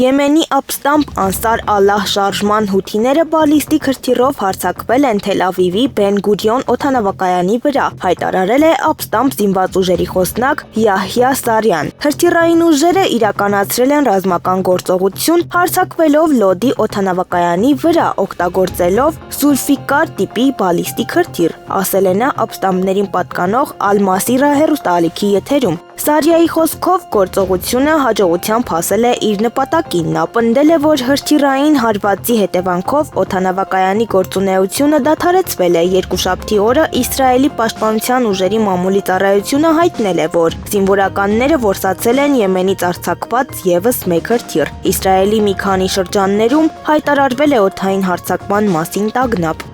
Եմենի ապստամբ Անսար Ալլահ շարժման հութիները բալիստիկ հրթիռով հարձակվել են Թել Ավիվի Բեն Գուրիոն օդանավակայանի վրա, հայտարարել է ապստամբ զինված ուժերի խոսնակ Յահյա Սարյան։ Հրթիռային ուժերը իրականացրել են ռազմական գործողություն հարձակվելով Լոդի օդանավակայանի վրա, օգտագործելով Զուլֆիկար տիպի բալիստիկ հրթիռ, ասել է նա ապստամբներին պատկանող Ալ-Մասիրա հեռուստաալիքի եթերում։ Սարյայի խոսքով գործողությունը հաջողությամբ հասել է իր նպատակին։ Նա պնդել է, որ հրթիռային հարվածի հետևանքով օդանավակայանի գործունեությունը դադարեցվել է։ Երկուշաբթի օրը Իսրայելի պաշտպանության ուժերի մամուլի ծառայությունը հայտնել է, որ զինվորականները որսացել են Եմենից արձակված ևս մեկ հրթիռ։ Իսրայելի մի քանի շրջաններում հայտարարվել է օդային հարձակման մասին տագնապ։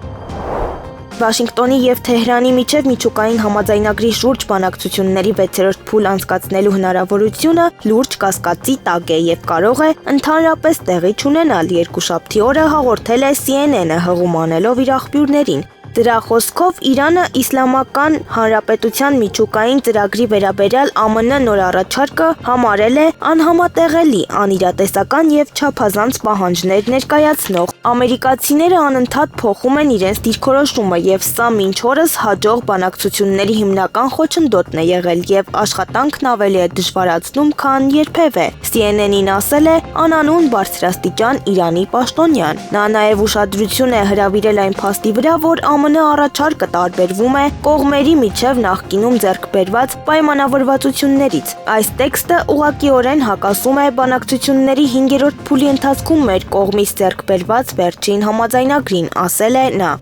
Վաշինգտոնի եւ Թեհրանի միջև միջուկային համաձայնագրի շուրջ բանակցությունների 6-րդ փուլ անցկացնելու հնարավորությունը լուրջ կասկածի տակ է եւ կարող է ընդհանրապես տեղի չունենալ, երկուշաբթի օրը հաղորդել է CNN-ը հղում անելով իր աղբյուրներին։ Դրա խոսքով Իրանը Իսլամական Հանրապետության միջուկային ծրագրի վերաբերյալ ԱՄՆ նոր առաջարկը համարել է անհամատեղելի, անիրատեսական եւ չափազանց պահանջներ ներկայացնող։ Ամերիկացիները անընդհատ փոխում են իրենց դիրքորոշումը եւ սա մինչ օրս հաջող բանակցությունների հիմնական խոչընդոտն է եղել եւ աշխատանքն ավելի է դժվարացնում, քան երբևէ։ CNN-ին ասել է անանուն բարձրաստիճան Իրանի պաշտոնյան։ Նա նաեւ ուշադրություն է հրավիրել այն փաստի վրա, որ ԱՄՆ առաջարկը տարբերվում է կողմերի միջև նախկինում ձեռք բերված պայմանավորվածություններից։ Այս տեքստը ուղղակիորեն հակասում է բանակցությունների 5-րդ փուլի ընթացքում մեր կողմից ձեռք բերված վերջին համաձայնագրին, ասել է նա։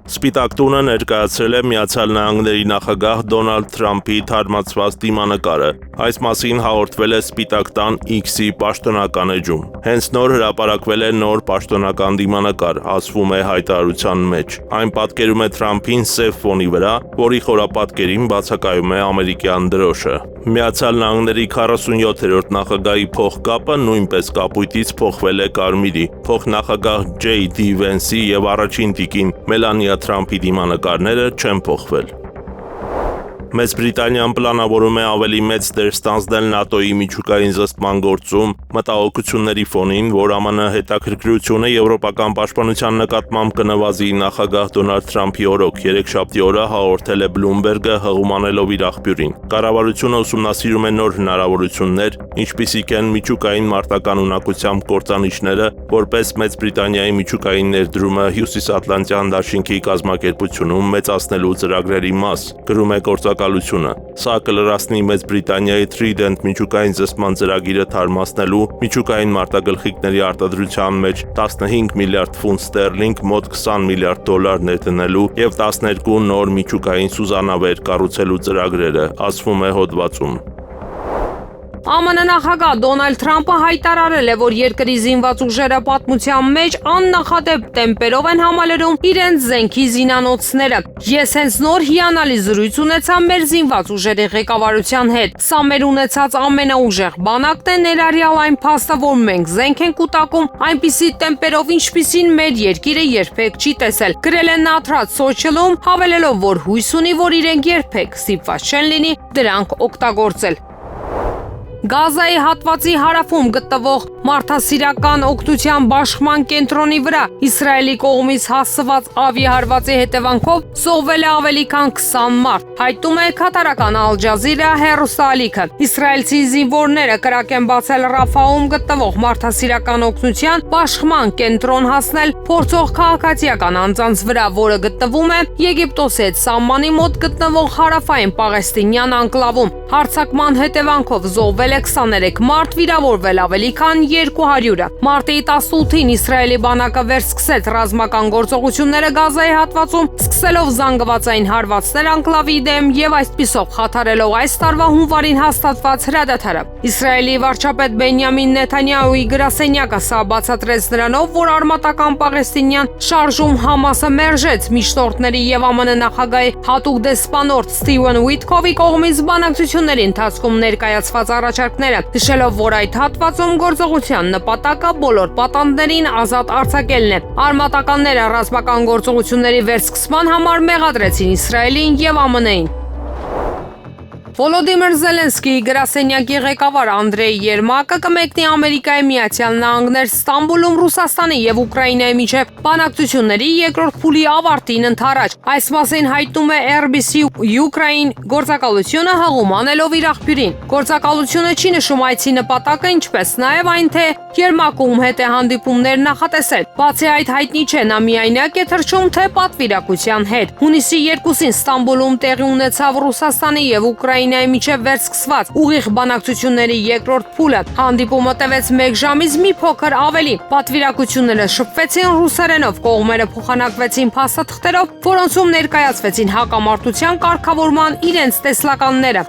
Սպիտակ տունը ներկայացրել է Միացյալ Նահանգների նախագահ Դոնալդ Թրամփի թարմացված դիմանկարը։ Այս մասին հաղորդվել է Սպիտակ տան X-ի պաշտոնական էջում։ Հենց նոր հրապարակվել է նոր պաշտոնական դիմանկար, ասվում է հայտարարության մեջ։ Այն պատկերում է Թրամփին սև ֆոնի վրա, որի խորապատկերին բացակայում է ամերիկյան դրոշը։ Միացյալ Նահանգների 47-րդ նախագահի փոխկապը նույնպես կապույտից փոխվել է կարմիրի։ Փոխնախագահ J.D. Վենսի եւ առաջին տիկին Մելանիա Թրամփի դիմանկարները չեն փոխվել։ Մեծ Բրիտանիան պլանավորում է ավելի մեծ դեր ստանձնել ՆԱՏՕ-ի միջուկային զսպման գործում մտահոգությունների ֆոնին, որ ԱՄՆ հետաքրքրությունը եվրոպական պաշտպանության նկատմամբ կնվազի նախագահ Դոնալդ Թրամփի օրոք երեքշաբթի օրը հաղորդել է Bloomberg-ը հղում անելով իր աղբյուրին։ Կառավարությունը ուսումնասիրում է նոր հնարավորություններ, ինչպիսիք են միջուկային մարտական ունակությամբ կործանիչները, որպես Մեծ Բրիտանիայի միջուկային ներդրումը Հյուսիսատլանտյան դաշինքի կազմակերպությունում մեծացնելու ծրագրերի մաս, գրում է գործակալությունը։ Սա կլրացնի Մեծ Բրիտանիայի Trident միջուկային զսպման ծրագիրը թարմացնելու, միջուկային մարտագլխիկների արտադրության մեջ 15 միլիարդ ֆունտ ստերլինգ, մոտ 20 միլիարդ դոլար ներդնելու եւ 12 նոր միջուկային սուզանավեր կառուցելու ծրագրերը, ասվում է հոդվածում։ ԱՄՆ նախագահ Դոնալդ Թրամփը հայտարարել է, որ երկրի զինված ուժերը պատմության մեջ աննախադեպ տեմպերով են համալրում իրենց զենքի զինանոցները։ Ես հենց նոր հիանալի զրույց ունեցա մեր զինված ուժերի ղեկավարության հետ։ Սա մեր ունեցած ամենաուժեղ բանակն է, ներառյալ այն փաստը, որ մենք զենք ենք կուտակում այնպիսի տեմպերով, ինչպիսին մեր երկիրը երբեք չի տեսել։ Գրել է նա Truth Social-ում, հավելելով, որ հույս ունի, որ իրենք երբեք ստիպված չեն լինի դրանք օգտագործել։ Գազայի հատվածի հարավում գտնվող մարդասիրական օգնության բաշխման կենտրոնի վրա Իսրայելի կողմից հասցված ավիահարվածի հետևանքով զոհվել է ավելի քան 20 մարդ, հայտնում է քատարական Al Jazeera հեռուստաալիքը։ Իսրայելցի զինվորները կրակ են բացել Ռաֆահում գտնվող մարդասիրական օգնության բաշխման կենտրոն հասնել փորձող քաղաքացիական անձանց վրա, որը գտնվում է Եգիպտոսի հետ սահմանի մոտ գտնվող հարավային Պաղեստինյան անկլավում։ Հարձակման հետևանքով զոհվել է 23 մարդ, վիրավորվել ավելի քան 200-ը։ Մարտի 18-ին Իսրայելի բանակը վերսկսեց ռազմական գործողությունները Գազայի հատվածում, սկսելով զանգվածային հարվածներ անկլավի դեմ եւ այսպիսով խաթարելով այս տարվա հունվարին հաստատված հրադադարը։ Իսրայելի վարչապետ Բենյամին Նեթանյահուի գրասենյակը սա բացատրեց նրանով, որ արմատական Պաղեստինյան շարժում Համասը մերժեց միջնորդների եւ ԱՄՆ նախագահի հատուկ դեսպանորդ Ստիվեն Ուիթքովի կողմից բանակցությունների ընթացքում ներկայացված առաջարկները, նշելով, որ այդ հատվածում գործողության նպատակը բոլոր պատանդներին ազատ արձակելն է։ Արմատականները ռազմական գործողությունների վերսկսման համար մեղադրեցին Իսրայելին եւ ԱՄՆ-ին։ Վոլոդիմիր Զելենսկիի գրասենյակի ղեկավար Անդրեյ Երմակը կմեկնի Ամերիկայի Միացյալ Նահանգներ Ստամբուլում Ռուսաստանի եւ Ուկրաինայի միջև բանակցությունների երկրորդ փուլի ավարտին ընթരാճ։ Այս մասին հայտնում է RBC Ukraine գործակալությունը հղում անելով իր աղբյուրին։ Գործակալությունը չի նշում այցի նպատակը, ինչպես նաեւ այն, թե Երմակում հետ է հանդիպումներ նախատեսել։ Բացի այդ, հայտնի չէ նա միայնակ է թռչում, թե պատվիրակության հետ։ Հունիսի 2-ին Ստամբուլում տեղի ունեցավ Ռուսաստանի եւ Ուկրաինայի միջև վերսկսված ուղիղ բանակցությունների երկրորդ փուլը։ Հանդիպումը տևեց 1 ժամից մի փոքր ավելի։ Պատվիրակությունները շփվեցին ռուսերենով, կողմերը փոխանակվեցին փաստաթղթերով, որոնցում ներկայացվեցին հակամարտության կարգավորման իրենց տեսլականները։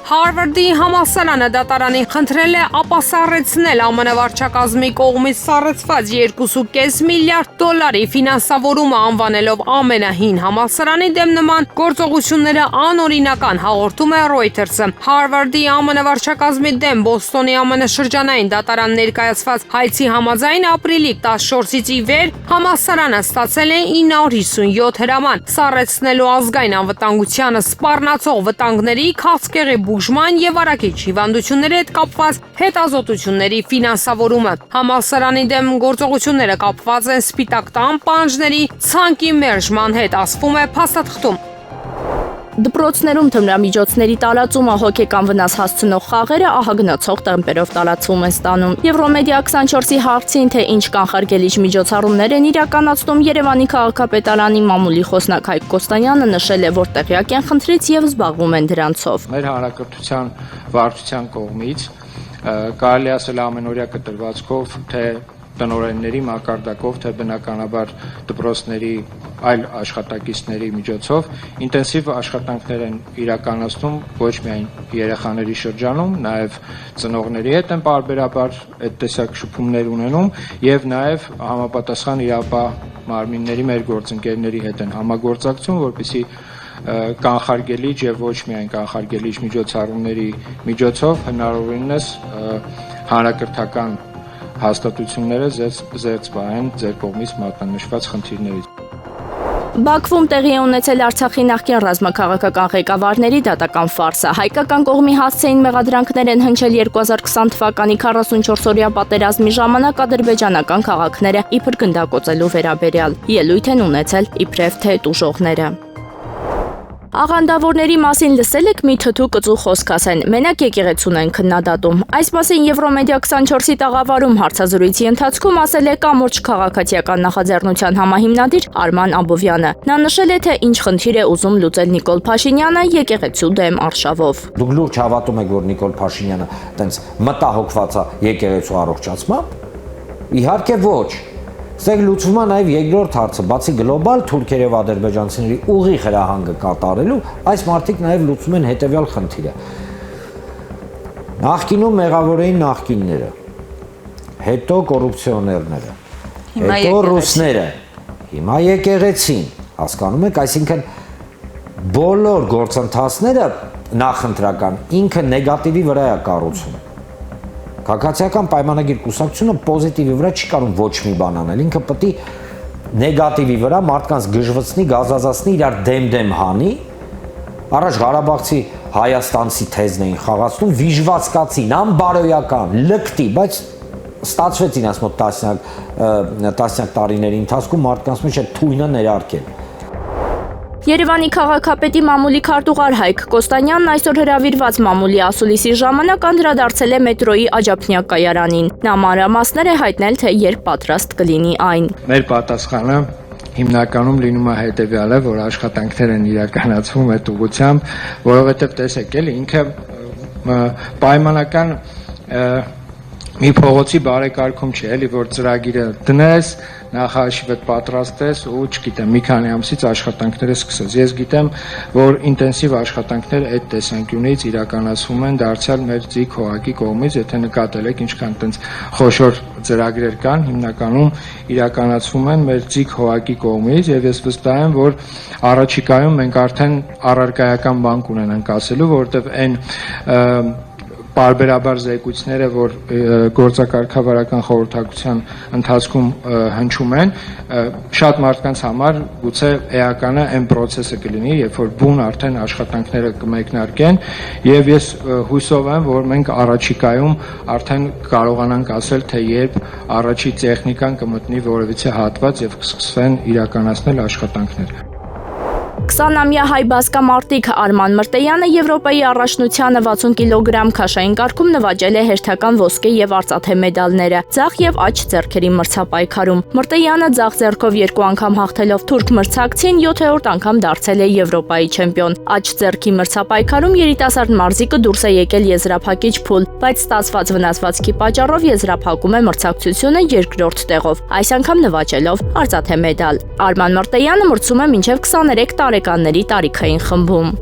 Հարվարդի համալսարանը դատարանին խնդրել է ապասառեցնել ԱՄՆ վարչակազմի կողմից սառեցված $2.5 միլիարդ ֆինանսավորումը, անվանելով ամենահին համալսարանի դեմ նման գործողությունները անօրինական, հաղորդում է Reuters-ը։ Հարվարդի ԱՄՆ վարչակազմի դեմ Բոստոնի ԱՄՆ շրջանային դատարան ներկայացված հայցի համաձայն ապրիլի 14-ից ի վեր համալսարանը ստացել է 957 հրաման սառեցնելու ազգային անվտանգությանը սպառնացող վտանգների, քաղցկեղի բուժման եւ արագիչ հիվանդությունների հետ կապված հետազոտությունների ֆինանսավորումը։ Համալսարանի դեմ գործողությունները կապված են Սպիտակ տան պահանջների ցանկի մերժման հետ, ասվում է փաստաթղթում։ Դպրոցներում թմրամիջոցների տարածումը, հոգեկան վնաս հասցնող խաղերը ահագնացող տեմպերով տարածվում են ստանում։ Եվրոմեդիա 24-ի հարցին, թե ինչ կանխարգելիչ միջոցառումներ են իրականացնում, Երևանի քաղաքապետարանի մամուլի խոսնակ Հայկ Կոստանյանը նշել է, որ տեղյակ են խնդրից եւ զբաղվում են դրանցով։ Մեր հանրակրթության վարչության կողմից կարելի ասել ամենօրյա կտրվածքով, թե տնօրենների մակարդակով, թե բնականաբար դպրոցների այլ աշխատակիցների միջոցով ինտենսիվ աշխատանքներ են իրականացնում ոչ միայն երեխաների շրջանում, նաև ծնողների հետ են պարբերաբար այդ տեսակ շփումներ ունենում եւ նաև համապատասխան իրապահ մարմինների մեր գործընկերների հետ են համագործակցում, որպեսզի կանխարգելիչ եւ ոչ միայն կանխարգելիչ միջոցառումների միջոցով հնարավորինս հանրակրթական հաստատությունները զերծ պահեն ձեր կողմից մատնանշված խնդիրներից։ Բաքվում տեղի է ունեցել Արցախի նախկին ռազմաքաղաքական ղեկավարների դատական ֆարսը։ Հայկական կողմի հասցեին մեղադրանքներ են հնչել 2020 թվականի 44-օրյա պատերազմի ժամանակ ադրբեջանական քաղաքները իբր գնդակոծելու վերաբերյալ։ Ելույթ են ունեցել իբրև թե տուժողները։ Աղանդավորների մասին լսել եք մի թթու կծու խոսք ասեն, մենակ եկեղեցուն են քննադատում։ Այս մասին Եվրոմեդիա 24-ի տաղավարում հարցազրույցի ընթացքում ասել է կամուրջ քաղաքացիական նախաձեռնության համահիմնադիր Արման Աբովյանը։ Նա նշել է, թե ինչ խնդիր է ուզում լուծել Նիկոլ Փաշինյանը եկեղեցու դեմ արշավով։ Դուք լուրջ հավատում եք, որ Նիկոլ Փաշինյանը տենց մտահոգված է եկեղեցու առողջացմամբ։ Իհարկե ոչ։ Սեք լուծվում է նաև երկրորդ հարցը, բացի գլոբալ թուրքեր եւ ադրբեջանցիների ուղիղ հրահանգը կատարելու, այս մարդիկ նաև լուծում են հետեւյալ խնդիրը։ Նախկինում մեղավոր էին նախկինները, հետո կոռուպցիոներները, հետո ռուսները, հիմա եկեղեցին, հասկանում եք, այսինքն բոլոր գործընթացները նախընտրական ինքը նեգատիվի վրա է կառուցում։ Քաղաքացիական պայմանագիր կուսակցությունը պոզիտիվի վրա չի կարող ոչ մի բան անել, ինքը պետք է նեգատիվի վրա մարդկանց գժվցնի, գազազացնի, իրար դեմ հանի, առաջ Ղարաբաղցի հայաստանցի թեզն էին խաղացնում, վիժվածքացին, անբարոյական, լկտի, բայց ստացվեցին այս մոտ տասնյակ տարիների ընթացքում մարդկանց մեջ այդ թույնը ներարկել։ Երևանի քաղաքապետի մամուլի քարտուղար Հայկ Կոստանյանն այսօր հրավիրված մամուլի ասուլիսի ժամանակ անդրադարձել է մետրոյի Աջափնյակ կայարանին։ Նա մանրամասներ է հայտնել, թե երբ պատրաստ կլինի այն։ Մեր պատասխանը հիմնականում լինում է հետևյալը, որ աշխատանքներ են իրականացվում այդ ուղղությամբ, որովհետև տեսեք էլի ինքը պայմանական մի փողոցի բարեկարգում չէ, էլի որ ծրագիրը դնես, նախահաշիվդ պատրաստես ու չգիտեմ, մի քանի ամսից աշխատանքները սկսես։ Ես գիտեմ, որ ինտենսիվ աշխատանքներ այդ տեսանկյունից իրականացվում են դարձյալ մեր ձիգ հողակի կողմից, եթե նկատել եք ինչքան տենց խոշոր ծրագրեր կան, հիմնականում իրականացվում են մեր ձիգ հողակի կողմից եւ ես վստահ եմ, որ առաջիկայում մենք արդեն առարկայական բան կունենանք ասելու, որովհետեւ այն պարբերաբար զեկույցները, որ գործակարգավարական խորհրդակցության ընթացքում հնչում են, շատ մարդկանց համար գուցե էականը այն process-ը կլինի, երբ որ բուն արդեն աշխատանքները կմեկնարկեն, եւ ես հույսով եմ, որ մենք առաջիկայում արդեն կարողանանք ասել, թե երբ առաջի տեխնիկան կմտնի որևիցե հատված եւ կսկսվեն իրականացնել աշխատանքները։ 20-ամյա հայ բասկամարտիկ Արման Մրտեյանը Եվրոպայի առաջնությանը 60 կիլոգրամ քաշային կարգում նվաճել է հերթական ոսկե եւ արծաթե մեդալները ձախ եւ աջ ձեռքերի մրցապայքարում։ Մրտեյանը ձախ ձեռքով 2 անգամ հաղթելով թուրք մրցակցին 7-րդ անգամ դարձել է Եվրոպայի չեմպիոն։ Աջ ձեռքի մրցապայքարում երիտասարդ մարզիկը դուրս է եկել եզրափակիչ փուլ, բայց ստացված վնասվածքի պատճառով եզրափակում է մրցակցությունը երկրորդ տեղով, այս անգամ նվաճելով արծաթե մեդալ։ Արման Մրտեյանը մրցում է մինչև 23 տարեկանների տարիքային խմբում։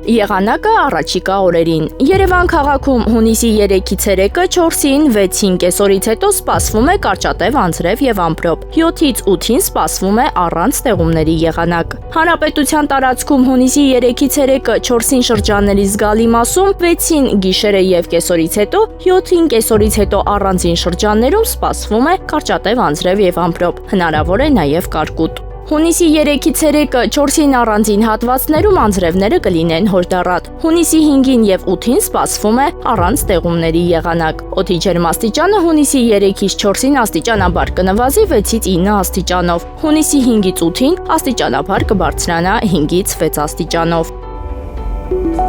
Եղանակը առաջիկա օրերին։ Երևան քաղաքում հունիսի 3-ից 3-ը 4-ին 6-ին կեսօրից հետո սպասվում է կարճատև անձրև եւ ամպրոպ։ 7-ից 8-ին սպասվում է առանց ստեղումների եղանակ։ Հանրապետության տարածքում հունիսի 3-ից 3-ը 4-ին շրջանների զգալի մասում, 6-ին գիշերը եւ կեսօրից հետո, 7-ին կեսօրից հետո առանձին շրջաններում սպասվում է կարճատև անձրև եւ ամպրոպ։ Հնարավոր է նաեւ կարկուտ։ Հունիսի 3-ից 3-ը 4-ին առանձին հատվածներում անձրևները կլինեն հորդառատ։ Հունիսի 5-ին եւ 8-ին սպասվում է առանց ստեղումների եղանակ։ Օդի ջերմաստիճանը հունիսի 3-ից 4-ին աստիճանաբար կնվազի 6-ից 9 աստիճանով։ Հունիսի 5-ից 8-ին աստիճանաբար կբարձրանա 5-ից 6 աստիճանով։